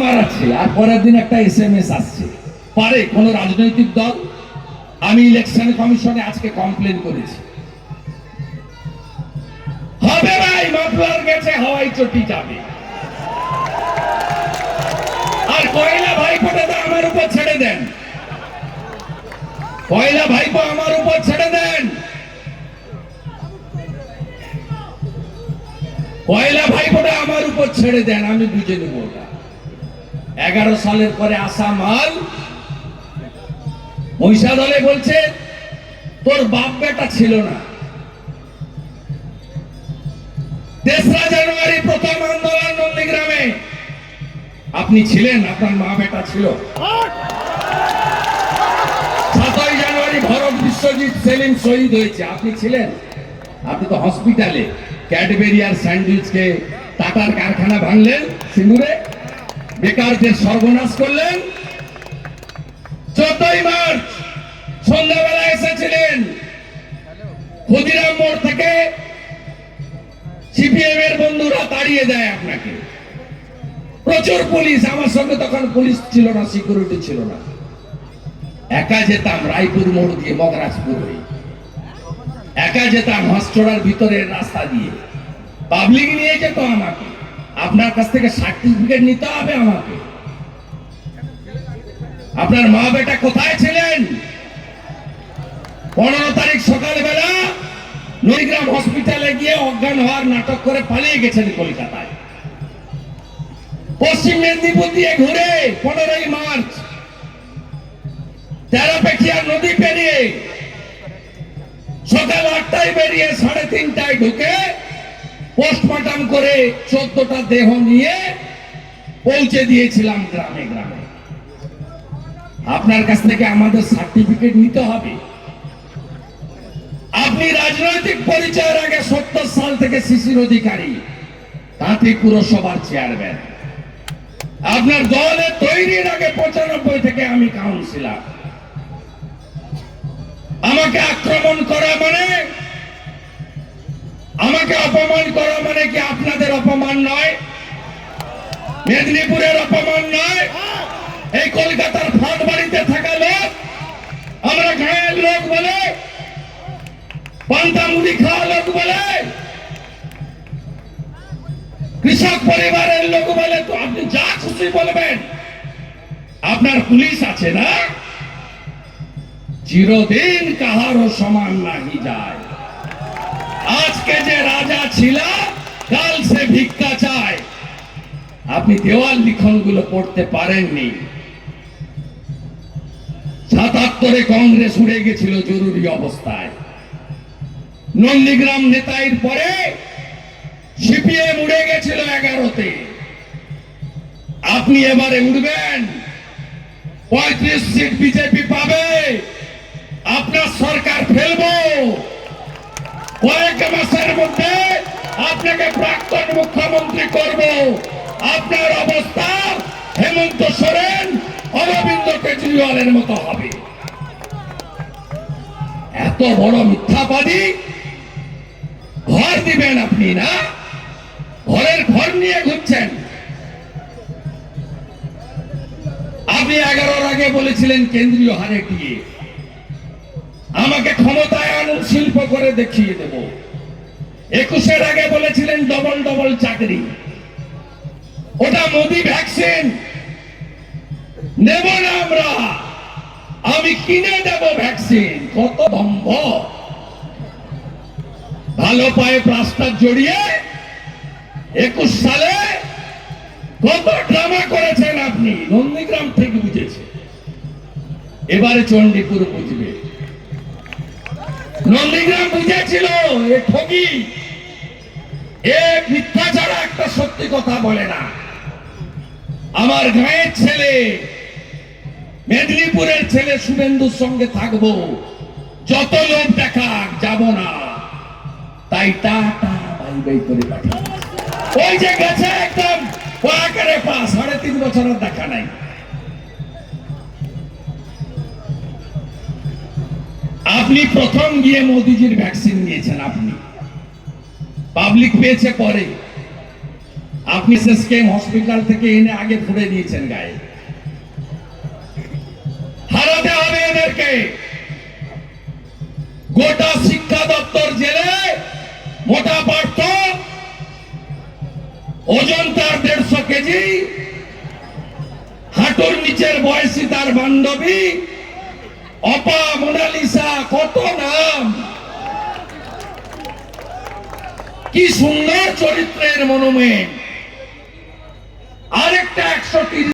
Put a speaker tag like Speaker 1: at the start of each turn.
Speaker 1: মারাচ্ছে, আর পরের দিন একটা SMS আসছে। পারে কোন রাজনৈতিক দল? আমি ইলেকশন কমিশনে আজকে কমপ্লেন করেছি। হবে ভাই, মাফলার গেছে, হাওয়াই চটি যাবে। আর পয়লা ভাইপোটা আমার উপর ছেড়ে দেন, পয়লা ভাইপো আমার উপর ছেড়ে দেন, পয়লা ভাইপোটা আমার উপর ছেড়ে দেন, আমি বুঝে নেব ওটা। 11 সালের পরে আসা মাল মহিষা দলে বলছে তোর বাপ বেটা ছিল না। 3রা জানুয়ারি প্রথম আন্দোলন নন্দীগ্রামে আপনি ছিলেন, আপনার মা বেটা ছিল। 7ই জানুয়ারি ভরত বিশ্বজিৎ সেলিম শহীদ হয়েছে, আপনি ছিলেন? আপনি তো হসপিটালে ক্যাডবেরি আর স্যান্ডউইচকে টাটার কারখানা ভাঙলেন, সিঙ্গুরে বেকারদের সর্বনাশ করলেন। 14ই মার্চ সন্ধ্যাবেলা এসেছিলেন ক্ষুদিরাম মোড় থেকে, সিপিএম এর বন্ধুরা তাড়িয়ে দেয় আপনাকে। প্রচুর পুলিশ, আমার সঙ্গে তখন পুলিশ ছিল না, সিকিউরিটি ছিল না। একা যেতাম রায়পুর মোড় দিয়ে মগরাজপুর হয়ে, একা যেতাম হসচড়ার ভিতরের রাস্তা দিয়ে। পাবলিক নিয়ে যেত আমাকে, আপনার কাছ থেকে সার্টিফিকেট নিতে হবে আমাকে। আপনার মা বেটা কোথায় ছিলেন? 15 তারিখ সকালবেলা নন্দীগ্রাম হসপিটালে গিয়ে অজ্ঞান হওয়ার নাটক করে পালিয়ে গেছেন কলকাতায়। পশ্চিম মেদিনীপুর দিয়ে ঘুরে 15ই মার্চ তেরোপেখিয়া নদী পেরিয়ে সকাল 8টায় বেরিয়ে 3:30টায় ঢুকে পোস্টমর্টম করে 14টা দেহ নিয়ে পৌঁছে দিয়েছিলাম গ্রামে গ্রামে। আপনার কাছ থেকে আমাদের সার্টিফিকেট নিতে হবে। আপনি রাজনৈতিক পরিচয়ের আগে 70 সাল থেকে শিশির অধিকারী, তাঁতি পুরসভার চেয়ারম্যান। আপনার দলের তৈরির আগে 95 থেকে আমি কাউন্সিলর। আমাকে আক্রমণ করা মানে, আমাকে অপমান করা মানে কি আপনাদের অপমান নয়? মেদিনীপুরের অপমান নয়? এই কলকাতার ফাঁদ বাড়িতে থাকা লোক আমরা গাঁয়ের লোক বলে, পান্তা মুড়ি খাওয়া লোক বলে, কৃষক পরিবারের লোক বলে, তো আপনি যা খুশি বলবেন। আপনার পুলিশ আছে না? চিরদিন কাহারও সমান নাহি যায়। আজকে যে রাজা ছিল, কাল সে ভিক্ষা চায়। আপনি দেওয়াল লিখনগুলো পড়তে পারেননি। 77-এ কংগ্রেস উড়ে গেছিল জরুরি অবস্থায়। নন্দীগ্রাম নেতাইর পরে সিপিএম উড়ে গেছিল 11-তে। আপনি এবারে উঠবেন, 35 সিট বিজেপি পাবে, আপনার সরকার ফেলবো। কয়েক মাসের মধ্যে আপনাকে প্রাক্তন মুখ্যমন্ত্রী করব। আপনার অবস্থা হেমন্ত সোরেন, অরবিন্দ কেজরিওয়ালের মতো হবে। এত বড় মিথ্যাবাদী। ঘর দিবেন আপনি না, ঘরের ঘর নিয়ে ঘুরছেন। আপনি 11-র আগে বলেছিলেন কেন্দ্রীয় হারে দিয়ে আমাকে ক্ষমতায় আনুন, শিল্প করে দেখিয়ে দেব। 21-এর আগে বলেছিলেন ডবল ডবল চাকরি। ওটা মোদি ভ্যাকসিন নেব না আমরা, আমি কিনে দেব ভ্যাকসিন। কত দম্ভ! ভালো পায়ে প্লাস্টার জড়িয়ে 21 সালে কত ড্রামা করেছেন আপনি। নন্দীগ্রাম ঠিক বুঝেছে, এবারে চণ্ডীপুর বুঝবে। নন্দীগ্রাম বুঝেছিল এ ঠগি, এ মিথ্যা ছাড়া একটা সত্যি কথা বলে না। আমার গাঁয়ের ছেলে, মেদিনীপুরের ছেলে শুভেন্দুর সঙ্গে থাকবো, যত লোক দেখা যাব না, তাই টাটা বাই বাই করে পাঠিয়ে। ওই যে গেছে একদম ওয়াকারে পাস, 3.5 বছরের দেখা নাই। আপনি প্রথম গিয়ে মোদিজির ভ্যাকসিন নিয়েছেন, আপনি পাবলিক পেয়েছে পরে। আপনি এসএসকেএম হসপিটাল থেকে এনে আগে ফুড়ে দিয়েছেন গায়ে। হারাতে হবে এদেরকে। গোটা শিক্ষা দপ্তর জেলে মোটা পার্থ, ওজন তার 150 কেজি, হাঁটুর নিচের বয়সী তার বান্ধবী, অপা, মোনালিসা, কত নাম। কি সুন্দর চরিত্রের মনুমেন্ট। আরেকটা 130